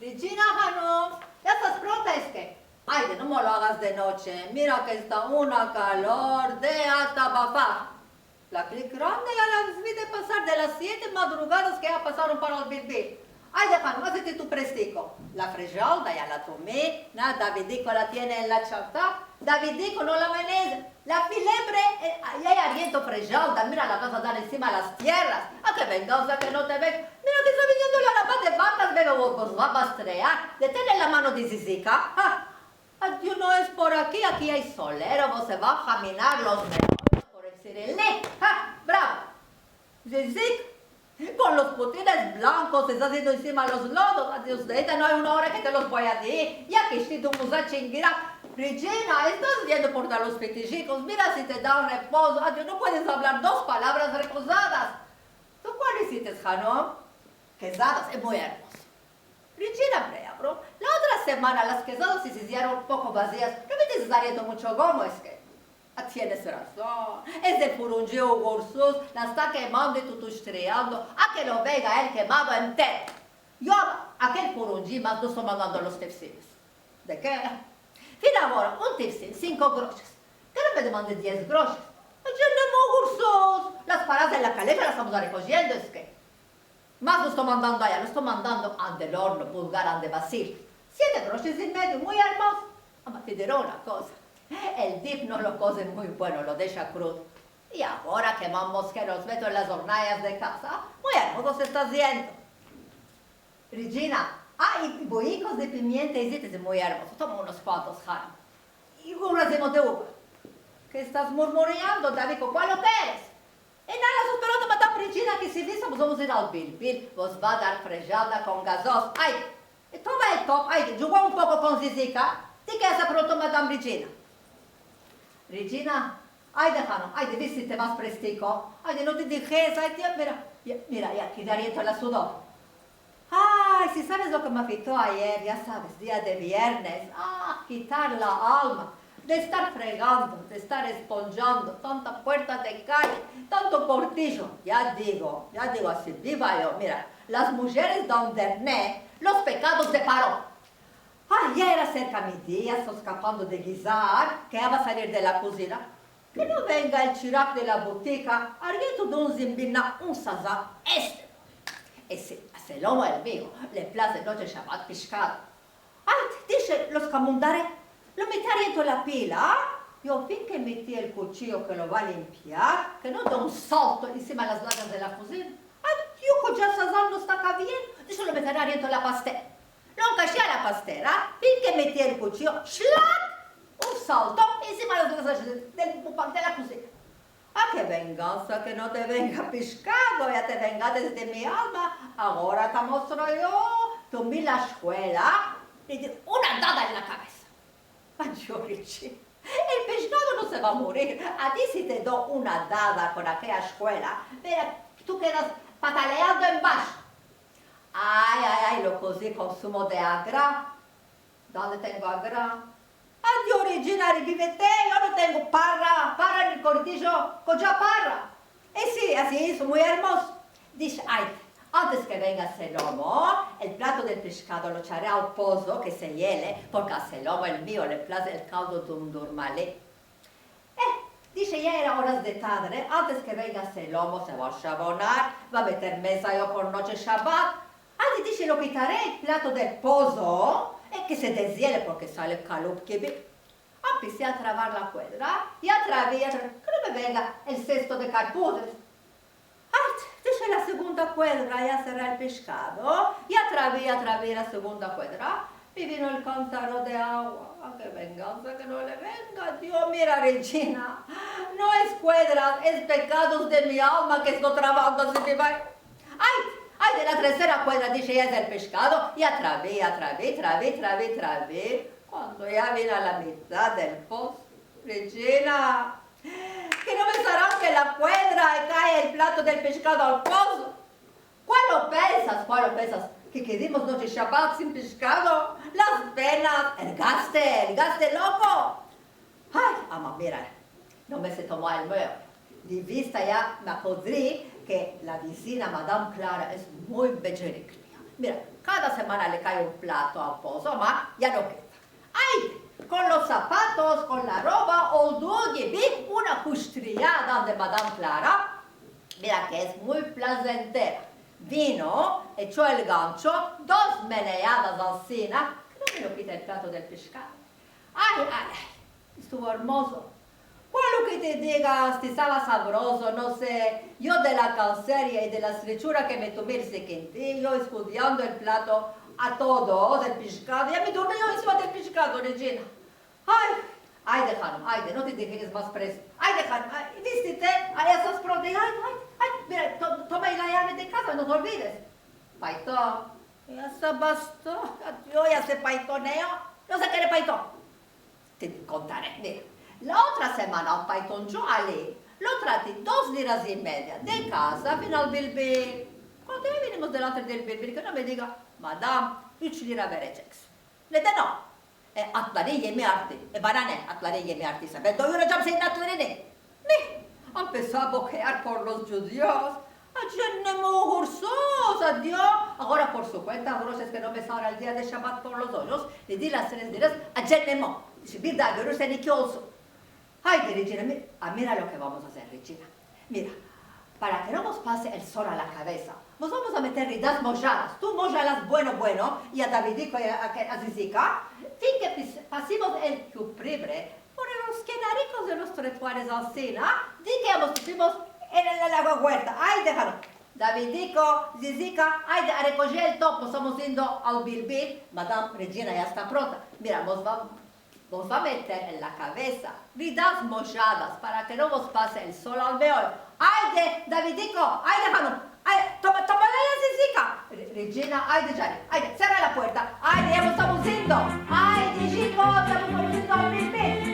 Regina Hanum, ya estás pronta, es que. Ay, no me lo hagas de noche. Mira que está una calor de hasta papá. La clic grande ya las vi de pasar de las 7 madrugadas que ya pasaron para el bebé. Ay, Hanum, hazte tu prestico. La frejolda ya la tomé. Nada, Davidico la tiene en la chata. Davidico no la venez. La filebre, ya hay aliento frejolda. Mira, la vas a dar encima de las tierras. A que venganza que no te ven. Mira que está viniendo la rapaz de vacas, bebé, vos va a bastrear. Detén la mano de Zizica. Adiós, no es por aquí, aquí hay solero, vos se va a caminar los melones por el Cirilé. ¡Bravo! Zizic, con los putines blancos se está haciendo encima los lodos. Adiós, de esta no hay una hora que te los voy a decir. Ya que estoy tu musa chinguira. Regina, estás viendo por dar los fetichicos. Mira si te da un reposo. Adiós, no puedes hablar 2 palabras reposadas. ¿Tú cuál hiciste, Hanum? Quesadas, es muy hermoso. Regina, bro, la otra semana las quesadas se hicieron un poco vacías. No me dices saliendo mucho gomo, es que... Tienes razón. Es de furungiu gorsus, la está quemando y tutuštreando. A que lo venga él quemado entero. Yo, aquel furungi más no estoy mandando los tefsiles. ¿De qué? Fin ahora, un tefsil, 5 groches. Que no me demande 10 groches. Yo no gorsus. Las paradas de la calefa las estamos recogiendo, es que... Más lo estoy mandando allá, lo estoy mandando ante el horno, pulgar, ante Basil. 7 groches y medio, muy hermoso. Te diré una cosa. El dip no lo cose muy bueno, lo deja crudo. Y ahora quemamos que los meto en las hornallas de casa. Muy hermoso se está haciendo. Regina, y boicos de pimienta y zites muy hermoso. Toma unos cuantos, Hanum. Y un racimo de uva. ¿Qué estás murmureando, David? ¿Cuál lo quieres? E nada, sos pelota matar Regina que se visa, vamos ir al Bil. Vos va a dar frejada con gasos. Ay, toma el top. Ay, jugó un poco con Zizica. ¿Te quedas pronto, Madame Regina? Regina, ay, Hanum, ay, de si te vas prestico. Ay, no te dije, ay, tío, mira, ya, aquí daría la sudor. Ay, si sabes lo que me afectó ayer, ya sabes, día de viernes. Quitar la alma. De estar fregando, de estar esponjando, tanta puerta de calle, tanto portillo. Ya digo, así viva yo. Mira, las mujeres don Derné, los pecados de Paró. Ya era cerca mi día, estoy escapando de guisar, que ya va a salir de la cocina. Que no venga el chirac de la botica, arrieto de un zimbina, un sazá, Ese lomo el mío, le place noche Shabbat pescado. Dice los camundare, lo metí arriento la pila, yo fin que metí el cuchillo que lo va a limpiar, que no da un salto encima de las latas de la cocina. Yo ya sazán no está acá bien, dice lo meteré arriento la pastera. Lo encaixé a la pastera, fin que metí el cuchillo, ¡shlac! Un salto encima de las latas del pupán de la cocina. ¡Qué venganza, que no te venga pescado, ya te venga desde mi alma! Ahora te muestro yo, tomé la escuela, y di una dada en la cabeza. Yo, Richie, el pescado no se va a morir. A ti si te doy una dada con aquella escuela, mira, tú quedas pataleando en baixo. Ay, lo così con zumo de agra. ¿Dónde tengo agra? Adiós, Regina, rivivete, yo no tengo parra en el cortillo, con ya parra. Sí, así es, muy hermoso. Dice, antes que venga ese lomo, el plato del pescado lo echaré al pozo que se hiele, porque a ese lomo el mío le place el caldo de un durmalé. Dice, ya era horas de tarde, antes que venga ese lomo se va a chabonar, va a meter mesa yo por noche Shabbat. Dice, lo quitaré el plato del pozo, que se deshiele porque sale el calor que ve. Empecé a trabar la cuadra y a través, que no me venga el cesto de carpudes. Dice la segunda cuadra, ya será el pescado, y a través la segunda cuadra, me vino el cántaro de agua. ¡Qué venganza, que no le venga! Dios, mira, Regina, no es cuadras, es pecados de mi alma que estoy trabando así que va. De la tercera cuadra, dice, ya es el pescado, y a través. Cuando ya viene a la mitad del pozo, Regina, que no me estarán que la cuadra cae el plato del pescado al pozo. ¿Cuál lo piensas? Que quedemos noche Shabbat sin pescado, las penas, el gaste loco. Mira, no me se tomó el mío. De vista ya me acordé que la vecina Madame Clara es muy bellerica. Mira, cada semana le cae un plato al pozo, ma ya no queda. ¡Ay! Con los zapatos, con la ropa, o vi una custriada de Madame Clara. Mira que es muy placentera. Vino, echó el gancho, 2 meneadas así, que no me lo quita el plato del pescado. ¡Ay, ay! Estuvo hermoso. Quello que te diga, si estaba sabroso, no sé, yo de la calceria y de la estrechura que me tomé el sequentillo, estudiando el plato a todos, el pescado, ya me dormí yo encima del pescado, Regina. Ay, déjalo, ay, no te dejes más preso. Ay, déjalo, vístete, ay, estás pronto, ay, mira, toma la llave de casa, no te olvides. Paito, ya se bastó, yo ya sé paitoneo, no sé qué era paito. Te contaré, mira. La otra semana al Python yo allí lo traté 2 liras y media de casa fino al Bilbil. Cuando venimos delante del Bilbil, que no me diga, Madame, 3 lira vereceksin. Neden o? Atları yemi bana ne atları yemi arttıysa? Ben doyuracağım senin atlarını. Ne? Empezó a boquear por los judíos. Cennem uğursuz, adiós. Ahora por su cuenta, ahora es que no me salga el día de Shabbat por los ojos. Le di las 3 liras a cennemo. Dice, bir daha görürsen 2 olsun. Haydi Regina, mira lo que vamos a hacer, Regina. Mira, para que no nos pase el sol a la cabeza, nos vamos a meter ridas mojadas. Tú mojalas bueno, y a Davidico y a Zizica, fin que pasemos el cupribre por los quenaricos de los tretuares así, ¿no? Di que nos pusimos en el agua huerta. Ay, déjalo. Davidico, Zizica, ay, a recoger el topo, estamos yendo al Bilbil. Madame Regina ya está pronta. Mira, nos va a meter en la cabeza vidas mojadas para que no nos pase el sol al meollo. ¡Ay, Davidico! ¡Ay, déjalo! ¡Ay, toma la Zizica! Regina, ay, cierra la puerta. ¡Ay, ya estamos yendo! ¡Ay, Dijico, estamos yendo al Bilbil!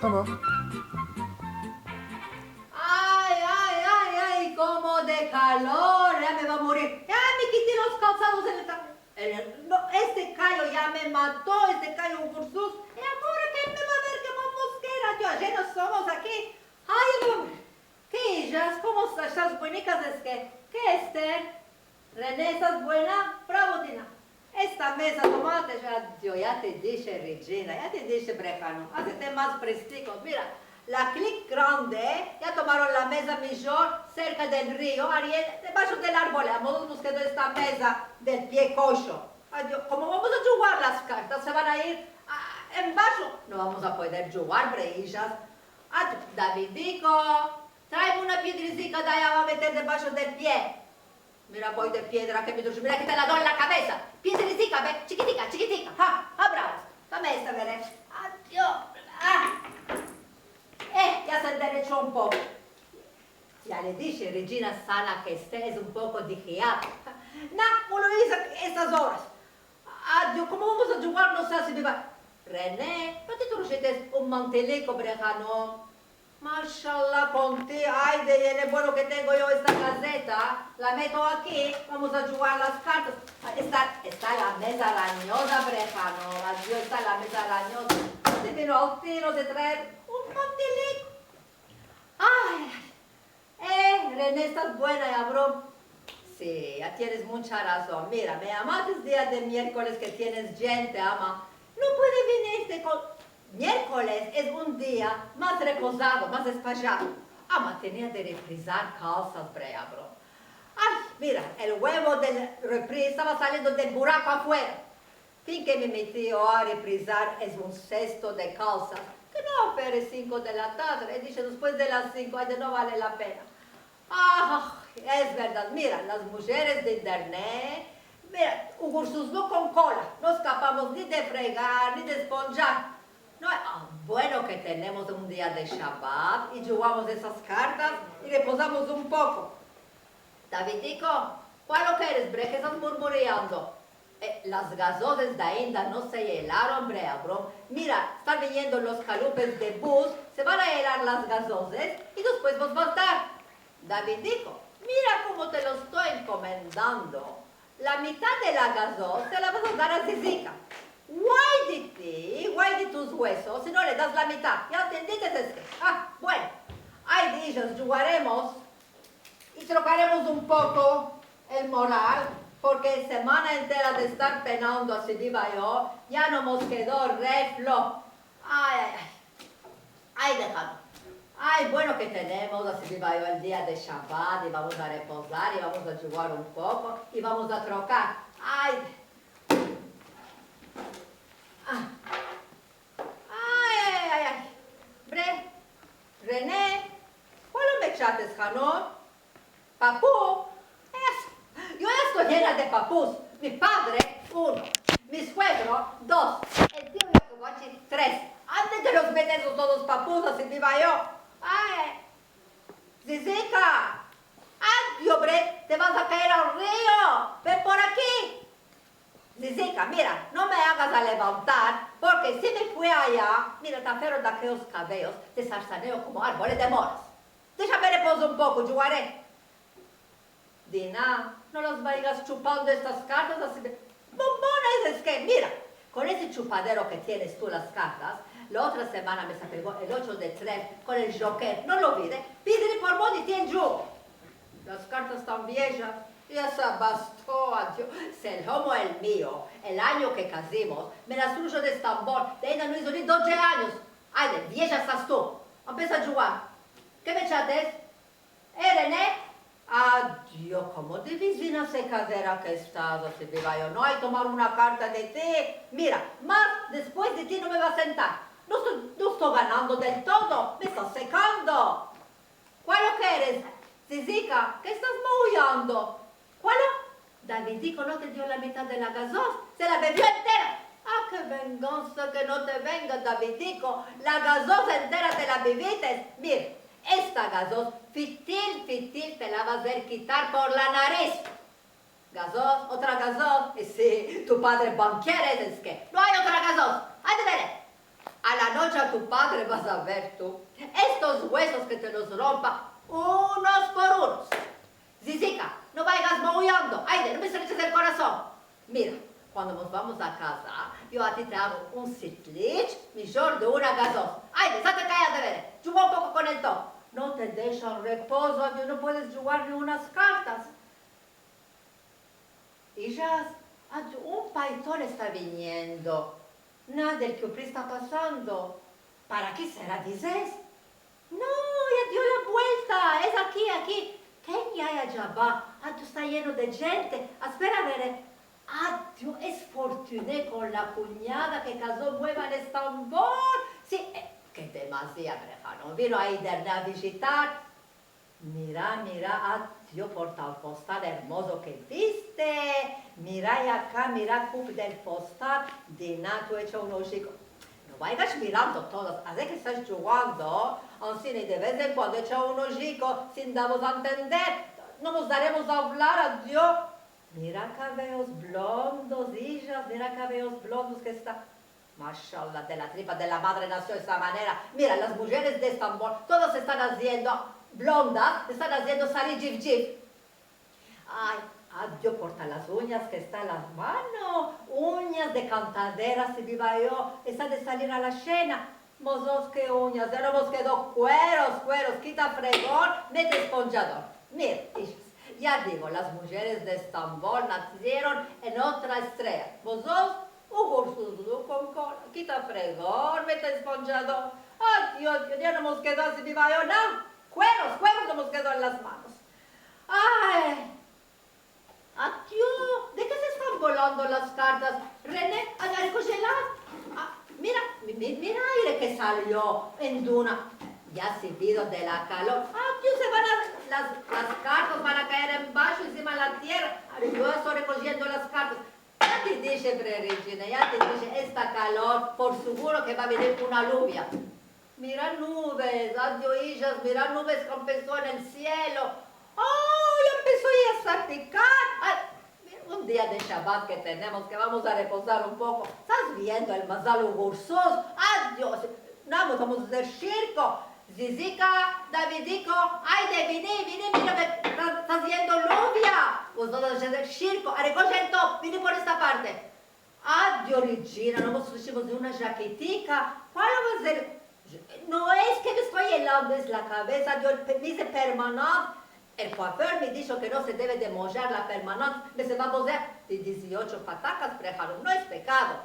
Tamam. Ay, como de calor, ya me va a morir. Ya me quité los calzados no, este callo ya me mató, este callo Ursus. Y ahora que me va a ver que mosquera, yo, ya no somos aquí. Ay, hombre, ¿qué ellas? ¿Cómo estás buenicas? Es que, ¿qué Esther? René, ¿estás buena? Bravo, Tina. Esta mesa, tomate, yo ya te dije, Regina, ya te dije, Brejano, hazte más prestigio. Mira, la clic grande, ya tomaron la mesa mejor cerca del río, Ariel, debajo del árbol, hemos quedado esta mesa del pie cocho. Adiós, ¿cómo vamos a jugar las cartas? ¿Se van a ir en bajo? No vamos a poder jugar, brejillas. Adiós, Davidico, tráeme una piedricica de allá, va a meter debajo del pie. Mira, voy de piedra que me duele, mira que te la doy en la cabeza. Piedricica, ve, chiquitica, bravas. Dame esta, veré. Adiós. Ya se enderechó un poco. Ya le dije, Regina Sana, que estés un poco digiada. No lo hice a estas horas. Adiós, ¿cómo vamos a jugar? No sé si me va. René, ¿no te trujiste un mantelico, Brejano? Mashallah, contigo, ay, de bueno que tengo yo esta caseta, la meto aquí, vamos a jugar las cartas. Está la mesa arañosa, Brejano, adiós, está la mesa arañosa. No te vino al tiro de traer un mantelico. René, estás buena, ya, bro. Sí, ya tienes mucha razón. Mira, me llamaste el día de miércoles que tienes gente, ama. No puede venirte con... Miércoles es un día más reposado, más despejado. Ama, tenía de reprisar calzas, Brea, bro. Ay, mira, el huevo del reprise estaba saliendo del buraco afuera. Fin que me metí a reprisar es un cesto de calzas. Que no ofrece 5 de la tarde. He dicho, después de las 5, no vale la pena. Es verdad, mira, las mujeres de internet, mira, no con cola, no escapamos ni de fregar, ni de esponjar. No, bueno que tenemos un día de Shabbat y jugamos esas cartas y reposamos un poco. Davidico, ¿cuál lo que eres, bre? ¿Qué estás murmureando? Las gasosas de Inda no se helaron, bre, bro. Mira, están viniendo los calupes de bus, se van a helar las gasosas y después vos vas a dar. Davidico, mira cómo te lo estoy encomendando. La mitad de la gasosa te la vas a dar a Zizica. guay de tus huesos, si no le das la mitad. ¿Ya entendiste? Bueno, ay de ellos jugaremos y trocaremos un poco el moral, porque semana entera de estar penando así viva yo, ya no nos quedó reflo. Ay, déjalo. Ay, bueno que tenemos, así viva yo el día de Shabbat y vamos a reposar y vamos a jugar un poco y vamos a trocar. Ay, René, ¿cuál me chates, Hanón? Papú, yo estoy llena de papús. Mi padre, 1. Mi suegro, 2. El tío Yacobachi, 3. Antes de los metes todos papús, así viva yo. Ay, Zizica, adiós, bre, te vas a caer al río. Ven por aquí. Zizica, mira, no me hagas a levantar, porque si me fui allá, mira, tan feros de aquellos cabellos, te zarzaneo como árboles de moras. Déjame reposar un poco, jugaré. Dina, no los vayas chupando estas cartas así de... Bombones, es que, mira, con ese chupadero que tienes tú las cartas, la otra semana me sacó el 8 de 3 con el joker, no lo olvides, pídele por vos y tien yo. Las cartas están viejas. Ya se bastó, adiós. Se el homo el mío, el año que casimos, me las trujo de Estambul, de ainda no hizo ni 12 años. Ay, de vieja estás tú. Empieza a jugar. ¿Qué me chates? René? Adiós, ¿cómo debes venir a esa cadera que estás? Así viva yo, no hay tomar una carta de té. Mira, más después de ti no me va a sentar. No estoy ganando del todo, me estás secando. ¿Cuál lo quieres? Zizica, ¿qué estás maullando? ¿Cuál? Davidico no te dio la mitad de la gasosa, se la bebió entera. ¡Qué venganza que no te venga, Davidico! La gasosa entera te la bebiste. Mira, esta gasosa, fitil, te la vas a ver quitar por la nariz. Gasosa, otra gasosa. Y si tu padre banquero es que no hay otra gasosa. ¡Ay, de ver! A la noche a tu padre vas a ver tú. Estos huesos que te los rompa unos por unos. Zizica, no vayas maullando. Ay, no me estreches el corazón. Mira, cuando nos vamos a casa, yo a ti te hago un sitlich mejor de una gasosa. Ay, déjate callar de ver. Juega un poco con el top. No te dejan reposo, no puedes jugar ni unas cartas. Y ya, un paisón está viniendo. Nada, el que está pasando. ¿Para qué será, dices? No, ya dio la vuelta, es aquí. ¿Quién hay allá va? Tú está lleno de gente. Espera a ver. Dios, es Fortuné con la cuñada que casó nueva en Estambul. Sí, que demasiado, no vino a irme a visitar. Mira, Dios, por tal postal hermoso que viste. Mira y acá, mira, cup del postal. Dina, tú hecho un ojico. No vayas mirando todos, así que estás jugando, así de vez en cuando echa un ojico, sin darnos a entender, no nos daremos a hablar, adiós. Mira cabellos blondos, hijas, mira cabellos blondos que está. Mashallah, de la tripa de la madre nació de esa manera. Mira, las mujeres de Estambul, todas están haciendo blondas, están haciendo salir jif. Ay, adiós, corta las uñas que está en las manos, uñas de cantadera, si viva yo, está de salir a la cena. Mozos, qué uñas, ya no nos quedó cueros, quita fregón, mete esponjador. Mira, hijas, ya digo, las mujeres de Estambul nacieron en otra estrella. Mozos, con cola, quita fregón, mete esponjador. Adiós, ya no nos quedó así viva yo, no. Cueros no nos quedó en las manos. Ay. Adiós, ¿de qué se están volando las cartas? René, mira, aire que salió en Duna. Ya servido de la calor. Adiós, las cartas van a caer en bajo encima de la tierra. Yo estoy recogiendo las cartas. Ya te dije, Regina, ya te dije, esta calor, por seguro que va a venir una lluvia. Mira nubes, adiós, hijas, mira nubes que empezó en el cielo. ¡Oh, ya empezó ya a salpicar! Un día de Shabbat que tenemos, que vamos a reposar un poco. ¿Estás viendo el mazal gozoso? ¡Adiós! No, vamos a hacer circo. Zizica, Davidico, ay, vine, mira, está haciendo lluvia. Vos vas a hacer circo. Recoge el top, vine por esta parte. Adiós, Regina, no vos decimos de una jaquetica. ¿Cuál va a ser? No es que me estoy helando es la cabeza, Dios dice permanente. El coiffeur me dijo que no se debe de mollar la permanente, me se va a poner de 18 patacas, prejaron, no es pecado.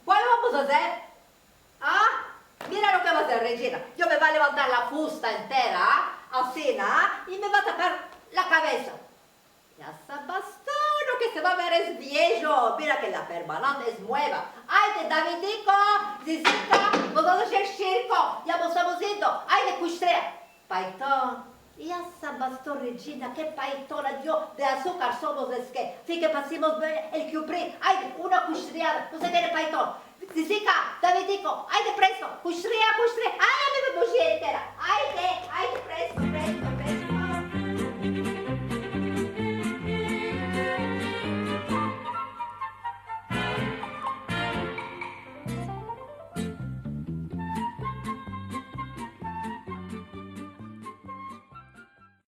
¿Cuál vamos a hacer? ¿Ah? Mira lo que va a hacer Regina. Yo me voy a levantar la fusta entera, así, ¿no? Y me va a tapar la cabeza. Ya Sabastano, que se va a ver es viejo. Mira que la permanente es nueva. ¡Ay, de Davidico! Zizita, vos vamos a hacer circo. Ya vos estamos yendo. ¡Ay, de custrea! Paitón. Ya Sabastano, Regina, qué paitona. Yo de azúcar somos es que. Sí que pasemos el cupri. ¡Ay, una custreada! No se viene paitón. Zizika, Davidico, ¡ay, de preso! ¡Custrea!